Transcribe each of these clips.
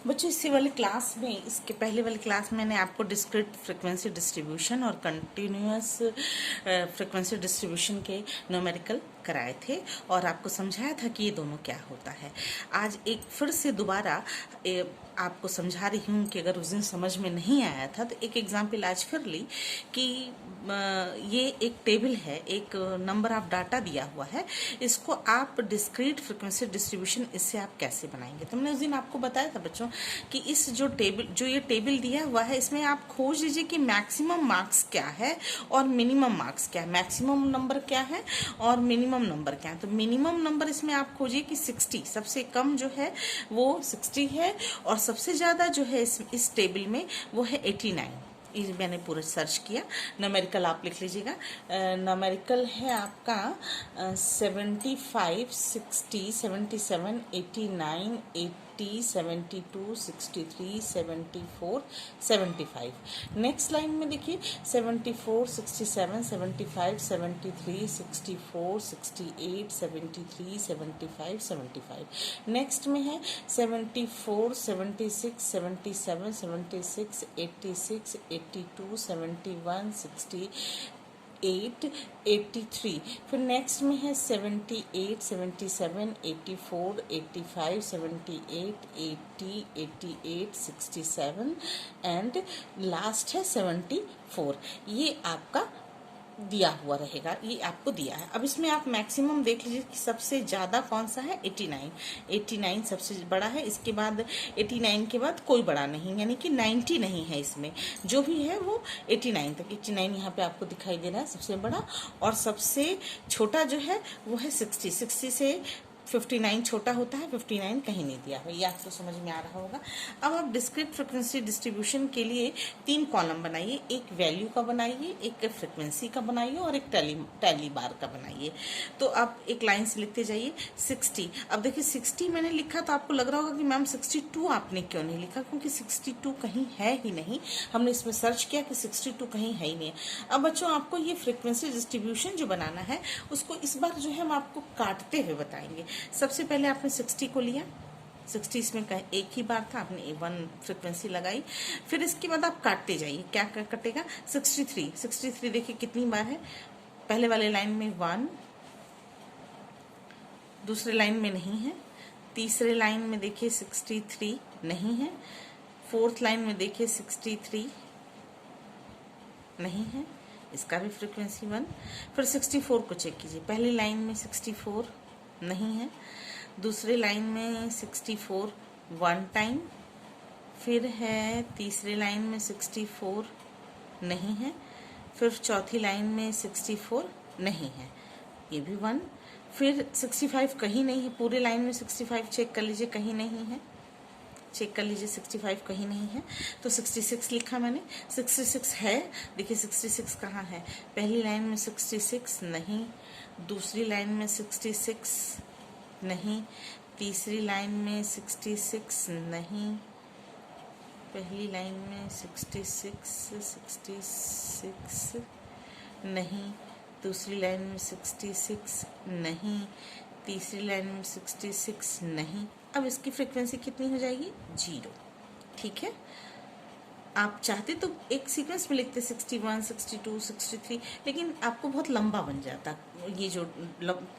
बच्चों इसी वाले क्लास में, इसके पहले वाली क्लास में मैंने आपको डिस्क्रीट फ्रिक्वेंसी डिस्ट्रीब्यूशन और कंटिन्यूअस फ्रिक्वेंसी डिस्ट्रीब्यूशन के न्यूमेरिकल कराए थे और आपको समझाया था कि ये दोनों क्या होता है। आज एक फिर से दोबारा आपको समझा रही हूँ कि अगर उस दिन समझ में नहीं आया था तो एक एग्जाम्पल आज फिर ली कि ये एक टेबल है, एक नंबर ऑफ डाटा दिया हुआ है, इसको आप डिस्क्रीट फ्रिक्वेंसी डिस्ट्रीब्यूशन इससे आप कैसे बनाएंगे। तो मैंने उस दिन आपको बताया था बच्चों कि इस जो ये टेबल दिया हुआ है इसमें आप खोज लीजिए कि मैक्सिमम मार्क्स क्या है और मिनिमम मार्क्स क्या है, मैक्सिमम नंबर क्या है और मिनिमम नंबर क्या है। तो मिनिमम नंबर इसमें आप खोजिए कि 60, सबसे कम जो है वो 60 है और सबसे ज़्यादा जो है इस टेबल में वो है 89। ये मैंने पूरा सर्च किया। न्यूमेरिकल आप लिख लीजिएगा। न्यूमेरिकल है आपका 75, 60, 77, 89, 80, 72, 63, 74, 75। नेक्स्ट लाइन में देखिए 74, 67, 75, 73, 64, 68, 73, 75, 75। नेक्स्ट में है 74, 76, 77, 76, 86, 82, 71, 68, 83। फिर नेक्स्ट में है 78, 77, 84, 85, 78, 80, 88, 67 एंड लास्ट है 74। ये आपका दिया हुआ रहेगा, ये आपको दिया है। अब इसमें आप मैक्सिमम देख लीजिए कि सबसे ज़्यादा कौन सा है, 89। 89 सबसे बड़ा है, इसके बाद 89 के बाद कोई बड़ा नहीं, यानी कि 90 नहीं है इसमें, जो भी है वो 89 तक। 89 यहाँ पे आपको दिखाई दे रहा है सबसे बड़ा, और सबसे छोटा जो है वो है 60। 60 से 59 छोटा होता है, 59 कहीं नहीं दिया हुआ। ये आपको समझ में आ रहा होगा। अब आप डिस्क्रीट फ्रिक्वेंसी डिस्ट्रीब्यूशन के लिए 3 कॉलम बनाइए, एक वैल्यू का बनाइए, एक फ्रिक्वेंसी का बनाइए और एक टैली बार का बनाइए। तो आप एक लाइन से लिखते जाइए 60। अब देखिए 60 मैंने लिखा तो आपको लग रहा होगा कि मैम 62 आपने क्यों नहीं लिखा, क्योंकि 62 कहीं है ही नहीं। हमने इसमें सर्च किया कि 62 कहीं है ही नहीं। अब बच्चों आपको ये फ्रिक्वेंसी डिस्ट्रीब्यूशन जो बनाना है उसको इस बार जो है हम आपको काटते हुए बताएंगे। सबसे पहले आपने 60 को लिया, 60 इसमें एक ही बार था, आपने 1 फ्रिक्वेंसी लगाई। फिर इसके बाद आप काटते जाइए, क्या कटेगा, 63। 63 देखिए कितनी बार है, पहले वाले लाइन में 1, दूसरे लाइन में नहीं है, तीसरे लाइन में देखिए 63 नहीं है, फोर्थ लाइन में देखिए 63 नहीं है, इसका भी फ्रिक्वेंसी 1। फिर 64 को चेक कीजिए, पहली लाइन में 64 नहीं है, दूसरे लाइन में 64 1 टाइम, फिर है तीसरे लाइन में 64 नहीं है, फिर चौथी लाइन में 64 नहीं है, ये भी 1। फिर 65 कहीं नहीं है, पूरे लाइन में 65 चेक कर लीजिए, कहीं नहीं है, चेक कर लीजिए 65 कहीं नहीं है। तो 66 लिखा मैंने, 66 है, देखिए 66 कहाँ है, पहली लाइन में 66 नहीं, दूसरी लाइन में 66 नहीं, तीसरी लाइन में 66 नहीं, पहली लाइन में 66 नहीं, दूसरी लाइन में 66 नहीं, तीसरी लाइन में 66 नहीं। अब इसकी फ्रीक्वेंसी कितनी हो जाएगी, 0। ठीक है, आप चाहते तो एक सीक्वेंस में लिखते 61, 62, 63, लेकिन आपको बहुत लंबा बन जाता, ये जो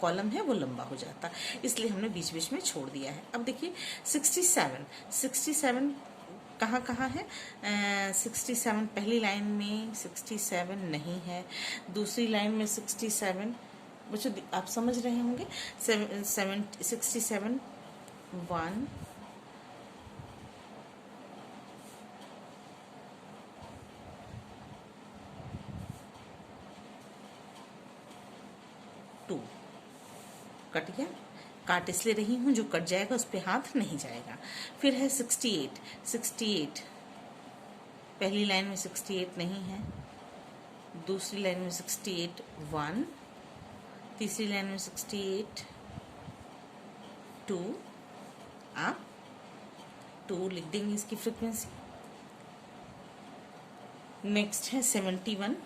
कॉलम है वो लंबा हो जाता, इसलिए हमने बीच बीच में छोड़ दिया है। अब देखिए 67 कहाँ कहाँ है, 67 पहली लाइन में 67 नहीं है, दूसरी लाइन में 67, बच्चों आप समझ रहे होंगे, 67 1, 2 कट गया, काट इसलिए रही हूँ जो कट जाएगा उस पर हाथ नहीं जाएगा। फिर है 68 पहली लाइन में 68 नहीं है, दूसरी लाइन में 68 1, तीसरी लाइन में 68 2, आप 2 लिख देंगे इसकी फ्रिक्वेंसी। नेक्स्ट है 69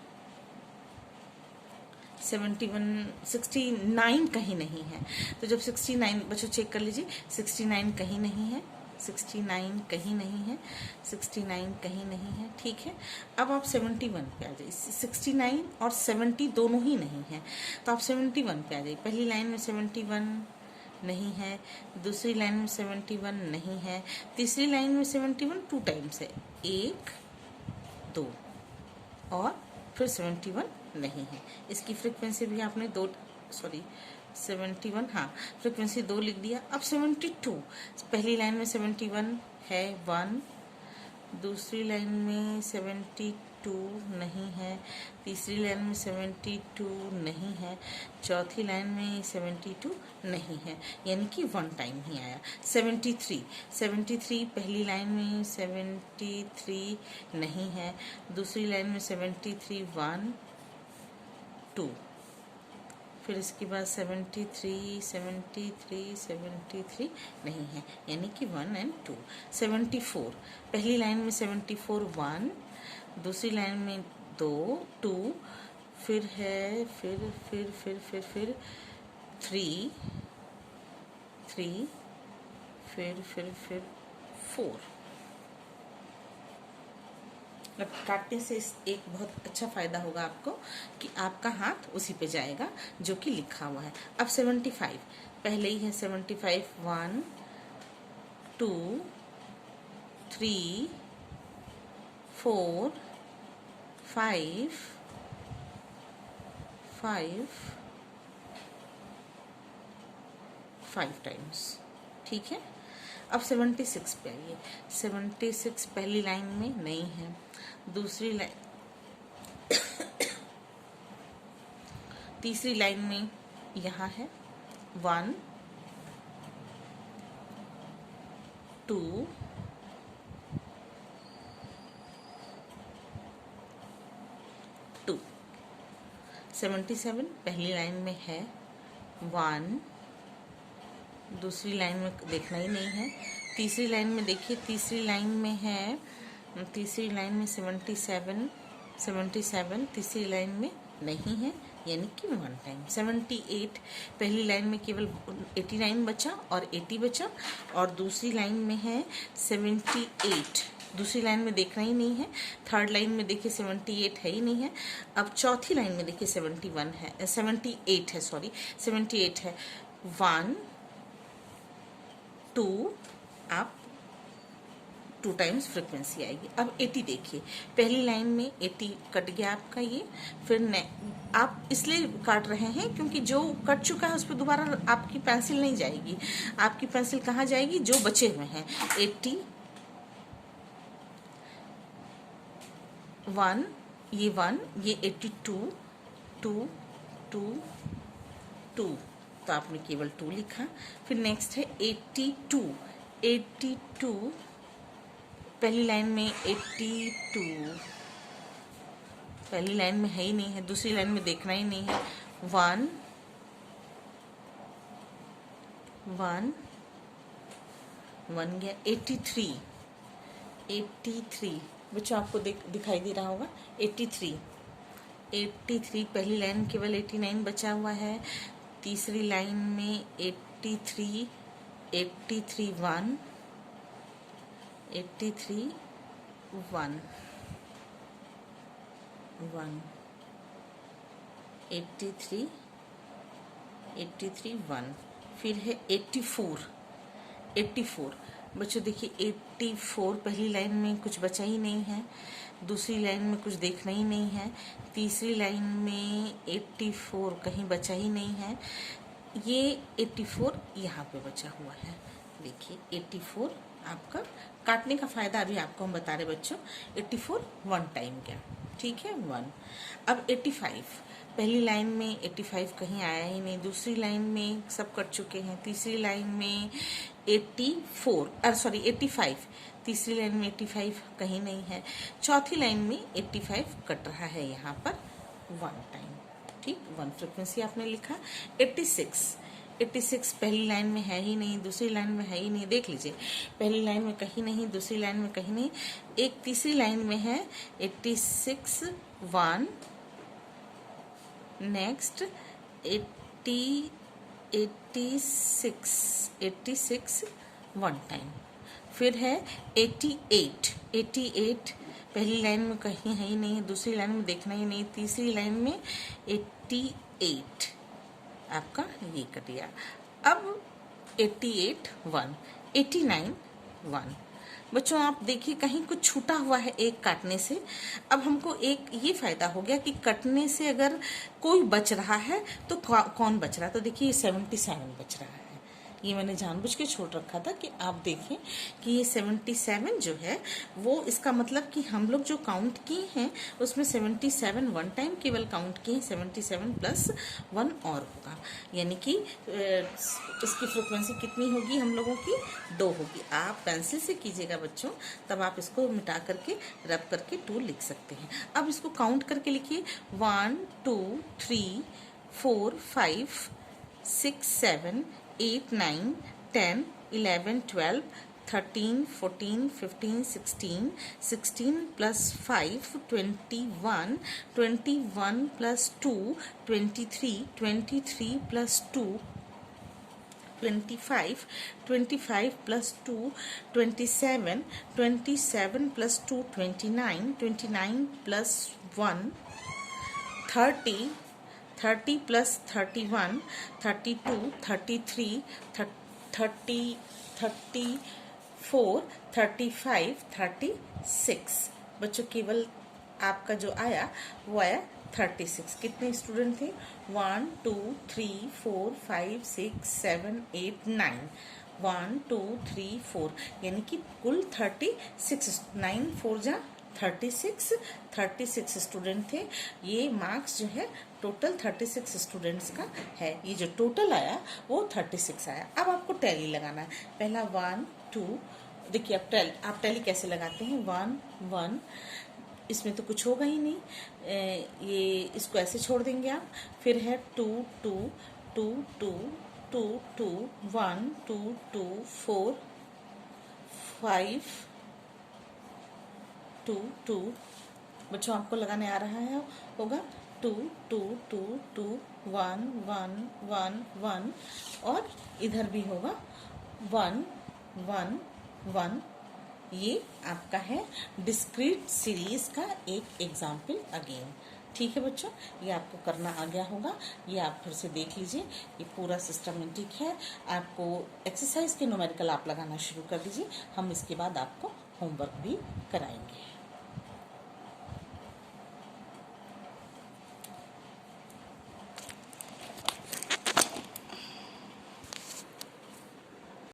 69 कहीं नहीं है, तो जब 69 बच्चों चेक कर लीजिए, 69 कहीं नहीं है, 69 कहीं नहीं है, 69 कहीं नहीं है, ठीक है। अब आप 71 पे आ जाइए। 69 और 70 दोनों ही नहीं है, तो आप 71 पे आ जाइए। पहली लाइन में 71 नहीं है, दूसरी लाइन में 71 नहीं है, तीसरी लाइन में 71 2 टाइम्स है, 1 2 और फिर 71 नहीं है। इसकी फ्रीक्वेंसी भी आपने 71, हाँ, फ्रीक्वेंसी 2 लिख दिया। अब 72, पहली लाइन में 71 है 1, दूसरी लाइन में 72 नहीं है, तीसरी लाइन में 72 नहीं है, चौथी लाइन में 72 नहीं है, यानी कि 1 टाइम ही आया। 73 पहली लाइन में 73 नहीं है, दूसरी लाइन में 73 1 2, फिर इसके बाद 73 नहीं है, यानी कि 1 और 2। 74 पहली लाइन में 74 1, दूसरी लाइन में 2 2, फिर है फिर 3 फिर 4। काटने से एक बहुत अच्छा फायदा होगा आपको कि आपका हाथ उसी पे जाएगा जो कि लिखा हुआ है। अब 75 पहले ही है, 75 1 2 3 4 5 टाइम्स, ठीक है। अब 76 पे आइए। 76 पहली लाइन में नहीं है, दूसरी लाइन तीसरी लाइन में यहाँ है 1 2 2। 77 पहली लाइन में है 1, दूसरी लाइन में देखना ही नहीं है, तीसरी लाइन में देखिए, तीसरी लाइन में है, तीसरी लाइन में 77 तीसरी लाइन में नहीं है, यानी कि 1 टाइम। 78 पहली लाइन में केवल 89 बचा और 80 बचा, और दूसरी लाइन में है 78, दूसरी लाइन में देखना ही नहीं है, थर्ड लाइन में देखिए 78 है ही नहीं है। अब चौथी लाइन में देखिए 78 है 1 2, आप 2 टाइम्स फ्रिक्वेंसी आएगी। अब 80 देखिए, पहली लाइन में 80 कट गया आपका ये, फिर आप इसलिए काट रहे हैं क्योंकि जो कट चुका है उस पर दोबारा आपकी पेंसिल नहीं जाएगी। आपकी पेंसिल कहाँ जाएगी? जो बचे हुए हैं। 80 1 ये 1 ये 82 2 2 2, तो आपने केवल 2 लिखा। फिर नेक्स्ट है 82 पहली लाइन में 82 पहली लाइन में है ही नहीं है, दूसरी लाइन में देखना ही नहीं है। 1 गया। 83 बच्चों आपको दिखाई दे रहा होगा। 83 पहली लाइन में केवल 89 बचा हुआ है, तीसरी लाइन में 83 1 83 1 83 1। फिर है 84 बच्चों देखिए, 84 पहली लाइन में कुछ बचा ही नहीं है, दूसरी लाइन में कुछ देखना ही नहीं है, तीसरी लाइन में 84 कहीं बचा ही नहीं है, ये 84 यहाँ पे बचा हुआ है। देखिए 84 आपका काटने का फायदा अभी आपको हम बता रहे बच्चों। 84 1 टाइम गया, ठीक है 1। अब 85 पहली लाइन में 85 कहीं आया ही नहीं, दूसरी लाइन में सब कट चुके हैं, तीसरी लाइन में 85 तीसरी लाइन में 85 कहीं नहीं है, चौथी लाइन में 85 कट रहा है यहाँ पर 1 टाइम, ठीक 1 फ्रिक्वेंसी आपने लिखा। 86 पहली लाइन में है ही नहीं, दूसरी लाइन में है ही नहीं, देख लीजिए पहली लाइन में कहीं नहीं, दूसरी लाइन में कहीं नहीं, एक तीसरी लाइन में है 86 1। नेक्स्ट 86 1 टाइम, फिर है 88, 88 पहली लाइन में कहीं है ही नहीं, दूसरी लाइन में देखना ही नहीं, तीसरी लाइन में 88 आपका ये कट गया। अब 88 1, 89 1। बच्चों आप देखिए कहीं कुछ छूटा हुआ है एक काटने से। अब हमको एक ये फायदा हो गया कि कटने से अगर कोई बच रहा है तो कौन बच रहा है, तो देखिए 77 बच रहा है। ये मैंने जानबूझ के छोड़ रखा था कि आप देखें कि ये 77 जो है वो, इसका मतलब कि हम लोग जो काउंट किए हैं उसमें 77 वन टाइम केवल काउंट किए हैं, 77 प्लस 1 और होगा, यानी कि इसकी फ्रिक्वेंसी कितनी होगी हम लोगों की, 2 होगी। आप पेंसिल से कीजिएगा बच्चों, तब आप इसको मिटा करके रब करके 2 लिख सकते हैं। अब इसको काउंट करके लिखिए 1 2 3 4 5 6 7 8 9 10 11 12 13 14 15 16 16 plus 5 21 21 plus 2 23 23 plus 2 25 25 plus 2 27 27 plus 2 29 29 plus 1 30 30 plus 31 32 33 30 34 35 36। बच्चों केवल आपका जो आया वो आया 36। कितने स्टूडेंट थे, 1 2 3 4 5 6 7 8 9, 1 2 3 4, यानी कि कुल 36, 9 4 जा 36 स्टूडेंट थे। ये मार्क्स जो है टोटल 36 स्टूडेंट्स का है। ये जो टोटल आया वो 36 आया। अब आपको टैली लगाना है। पहला 1 2, देखिए आप टैली कैसे लगाते हैं, 1 1, इसमें तो कुछ होगा ही नहीं, ये इसको ऐसे छोड़ देंगे आप। फिर है 2 2 2 2 2 2 1 2 2 4 5 2 2। बच्चों आपको लगाने आ रहा है होगा, 2 2 2 2 1 1 1 1, और इधर भी होगा 1 1 1। ये आपका है डिस्क्रीट सीरीज का एक एग्जाम्पल अगेन। ठीक है बच्चों, ये आपको करना आ गया होगा। ये आप फिर से देख लीजिए, ये पूरा सिस्टमेटिक है। आपको एक्सरसाइज के न्यूमेरिकल आप लगाना शुरू कर दीजिए, हम इसके बाद आपको होमवर्क भी कराएंगे।